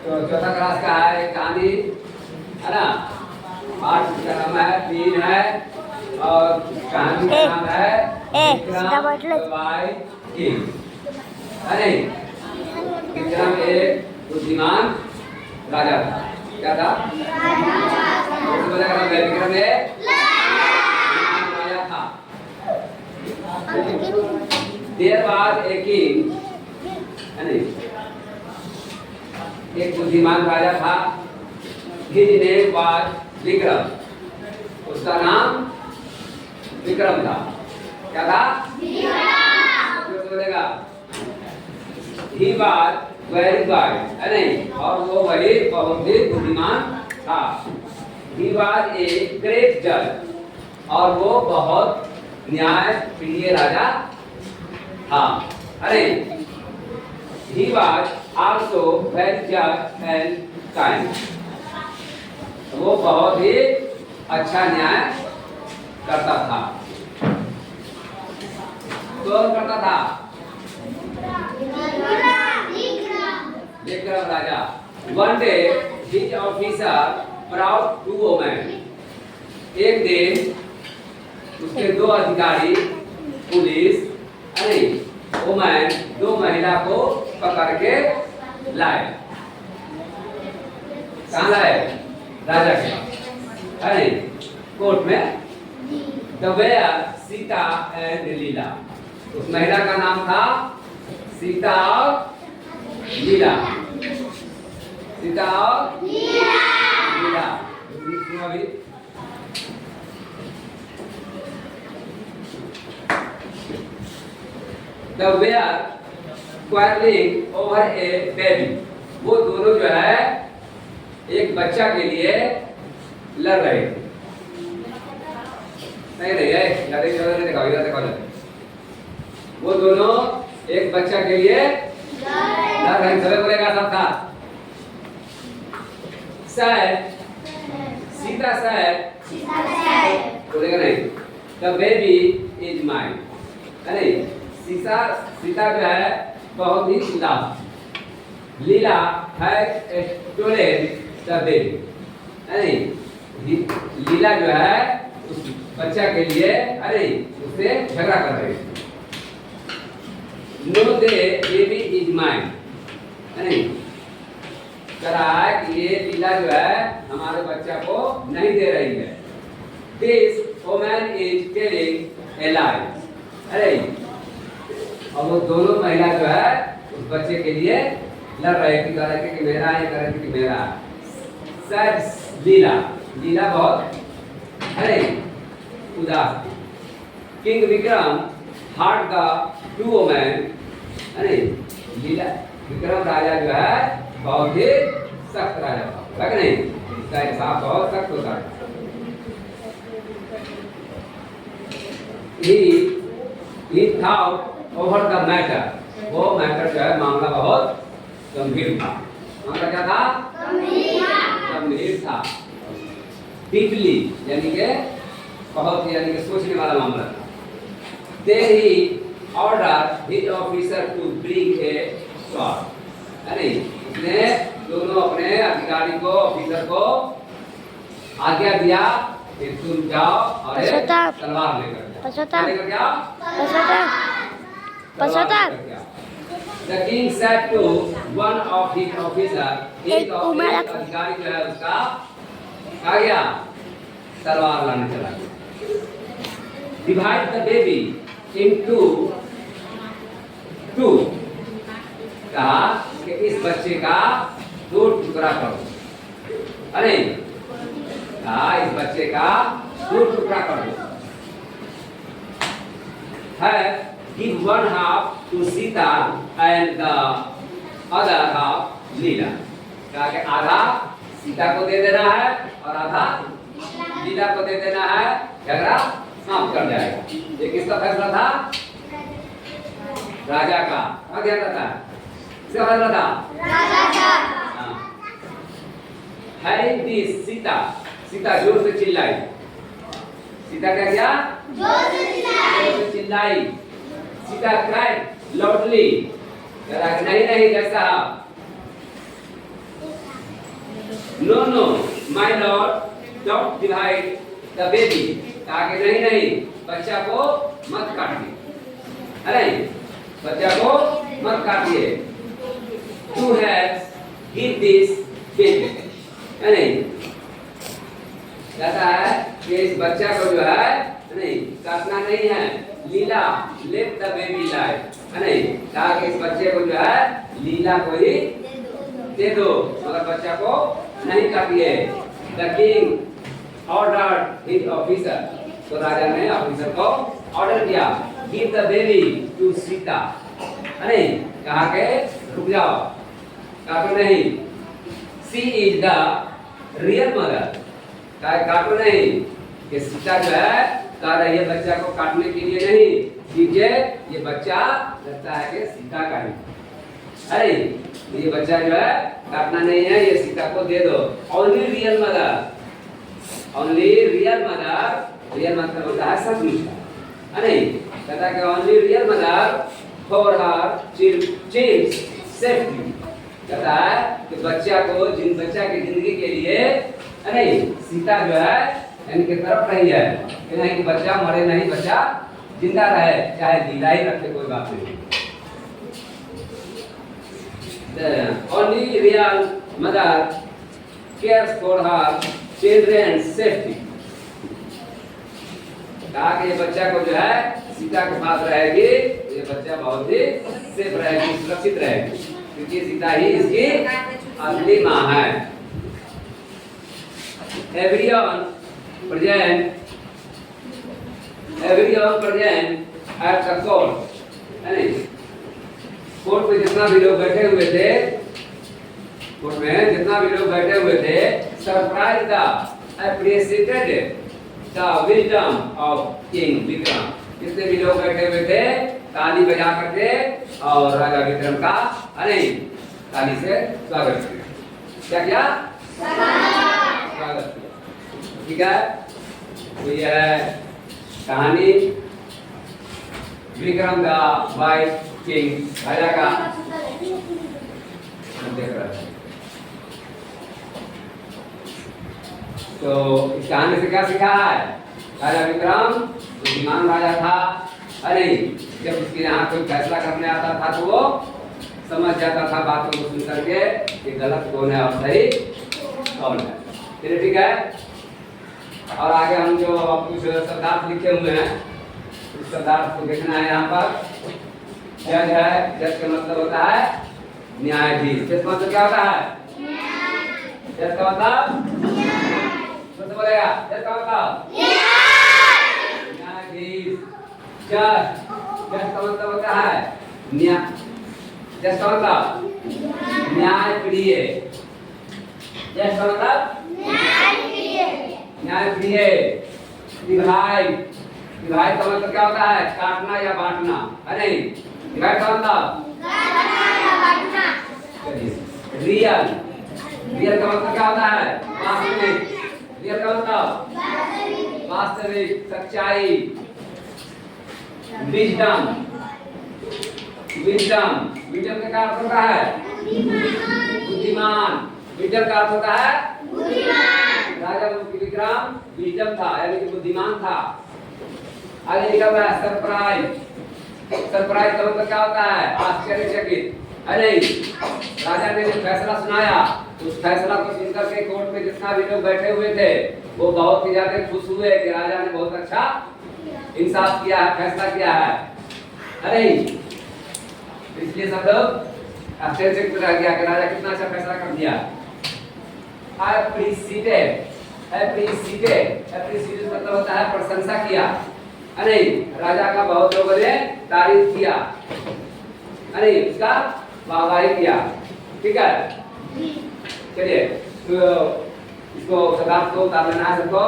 तो चौथा क्लास का है कहानी है ना। 8 का नाम है 3 है और कहानी का नाम है विक्रम बाय किंग। अरे विक्रम एक बुद्धिमान राजा था। क्या था? विक्रम एक राजा था। देर बाद एक किंग एक बुद्धिमान राजा था। His name was Vikram. उसका नाम विक्रम था। क्या था? बोलेगा He was very wise, है नहीं? और वो वही बहुत ही बुद्धिमान था। He was a great judge और वो बहुत न्याय प्रिय राजा था। अरे He was also very just and kind। वो बहुत ही अच्छा न्याय करता था। कौन करता था? विक्रम राजा। One day his officer brought 2 women। एक दिन उसके 2 अधिकारी पुलिस अरे वुमेन 2 महिला को पकड़ के लाए। कहाँ लाए? राजा के पास। अरे कोर्ट में। The were सीता एंड लीला। उस महिला का नाम था सीता और लीला। सीता और लीला। अभी The were quarreling over a baby। वो दोनों जो है एक बच्चा के लिए लड़ रहे थे। नहीं है वो दोनों एक बच्चा के लिए लड़ रहे। सभी बोलेगा सब था। सीता बोलेगा नहीं। The baby is mine। नहीं सीता जो है बहुत ही उदास। लीला है स्टोलेन द बेबी। नहीं लीला जो है उस बच्चा के लिए अरे उससे झगड़ा कर रही है। No the baby is mine. नहीं कह रहा है कि ये लीला जो है हमारे बच्चा को नहीं दे रही है। This woman is telling a lie. अरे और वो दोनों महिला जो है उस बच्चे के लिए लड़ रहे थे। कह रहे थे कि मेरा है, कह रहे थे कि मेरा है। लीला बहुत अरे उदास थी। King Vikram heart the 2 women. अरे लीला विक्रम राजा जो है बहुत ही सख्त राजा था। लग नहीं इसका हिसाब बहुत सख्त होता है। He thought over the matter। वो मैटर जो है मामला बहुत गंभीर था। मामला क्या था? गंभीर था। डीपली यानी के बहुत यानी के सोचने वाला मामला था। Then he ordered his officer to bring a sword। अरे उसने दोनों अपने अधिकारी को ऑफिसर को आज्ञा दिया कि तुम जाओ और एक तलवार लेकर जाओ। The king said to one of his officer। एक अधिकारी जो है उसका आ गया तलवार लाने चला गया। Divide the baby into 2। कहा कि इस बच्चे का 2 टुकड़ा करो। अरे कहा इस बच्चे का 2 टुकड़ा कर दो। है give 1 half to Sita and the other half लीला। कहा कि आधा सीता को दे देना है और आधा लीला को दे देना है। झगड़ा समाप्त कर जाएगा। ये किसका फैसला था? राजा का। क्या कहता था? किसका फैसला था? राजा का। है सीता जोर से चिल्लाई। सीता क्या किया? जोर से चिल्लाई। Sita cried loudly। नहीं जैसा no no my lord don't divide the baby. कहा कि नहीं नहीं बच्चा को मत काटिए। अरे बच्चा को मत काटिए। To haves give this baby. नहीं कहता है कि इस बच्चा को जो है नहीं काटना नहीं है। लीला लेट द बेबी लाइफ। नहीं कहा कि इस बच्चे को जो है लीला को ही दे दो मगर बच्चा को नहीं काटिए। The king ordered his officer. तो राजा ने ऑफिसर को ऑर्डर किया give the baby to Sita. नहीं कहा के रुक जाओ काटो नहीं। She is the real mother. काटो नहीं कि सीता जो है कह रही है बच्चा को काटने के लिए नहीं। देखिए ये बच्चा लगता है कि सीता का ही। अरे ये बच्चा जो है काटना नहीं है ये सीता को दे दो। Only real mother. Only real mother. Real मतलब होता है सचमुच का। अरे कहता कि only real mother for her children safety. कहता है कि बच्चा को बच्चा की जिंदगी के लिए अरे सीता जो है इनके तरफ रही है कि नहीं कि बच्चा मरे नहीं बच्चा जिंदा रहे चाहे लीला ही रखे कोई बात नहीं। Only real mother cares for her children safety. कहा कि ये बच्चा को जो है सीता के पास रहेगी ये बच्चा बहुत ही सेफ रहेगी सुरक्षित रहेगी क्योंकि सीता ही इसकी असली माँ है। Everyone present at the court। Court में जितना भी लोग बैठे हुए थे कोर्ट में जितना भी लोग बैठे हुए थे surprise the appreciated the wisdom of King Vikram. जितने भी लोग बैठे हुए थे ताली बजा करके और राजा विक्रम का अरे ताली से स्वागत किया। क्या स्वागत ठीक है। तो यह है कहानी विक्रम द वाइट किंग राजा का। देख रहा है तो इस कहानी से क्या सीखा है। राजा विक्रम बुद्धिमान राजा था। अरे जब उसके यहाँ कोई फैसला करने आता था तो वो समझ जाता था बातों को सुन करके कि गलत कौन है और सही कौन है। चलिए ठीक है। और आगे हम जो कुछ शब्दार्थ लिखे हुए हैं उस शब्दार्थ को देखना है। यहाँ पर जज है। जज का मतलब होता है न्यायाधीश। जज का मतलब क्या होता है। जज का मतलब बोलेगा जज का मतलब न्यायाधीश। जज जज का मतलब होता है जज का मतलब न्यायप्रिय। जज का मतलब न्यायप्रिय। विधायक विधायक का मतलब क्या होता है काटना या बांटना। अरे विधायक का मतलब रियल। रियल का मतलब क्या होता है वास्तविक। रियल का मतलब वास्तविक सच्चाई। विजडम विजडम विजडम का अर्थ होता है बुद्धिमान। विजडम का अर्थ होता है राजा विक्रम विजडम था यानी कि बुद्धिमान था। आगे लिखा हुआ है सरप्राइज। सरप्राइज का मतलब क्या होता है आश्चर्यचकित। अरे राजा ने जो फैसला सुनाया उस फैसला को सुनकर के कोर्ट में जितना भी लोग बैठे हुए थे वो बहुत ही ज्यादा खुश हुए कि राजा ने बहुत अच्छा इंसाफ किया है फैसला किया है। अरे इसलिए सब लोग आश्चर्यचकित रह गया कि राजा कितना अच्छा फैसला कर दिया। एप्रिसिएटेड मतलब होता है प्रशंसा किया। अरे राजा का बहुत लोगों ने तारीफ किया। अरे उसका वाहवाही किया। ठीक है चलिए तो इसको शब्दार्थ को उतार लेना है सबको।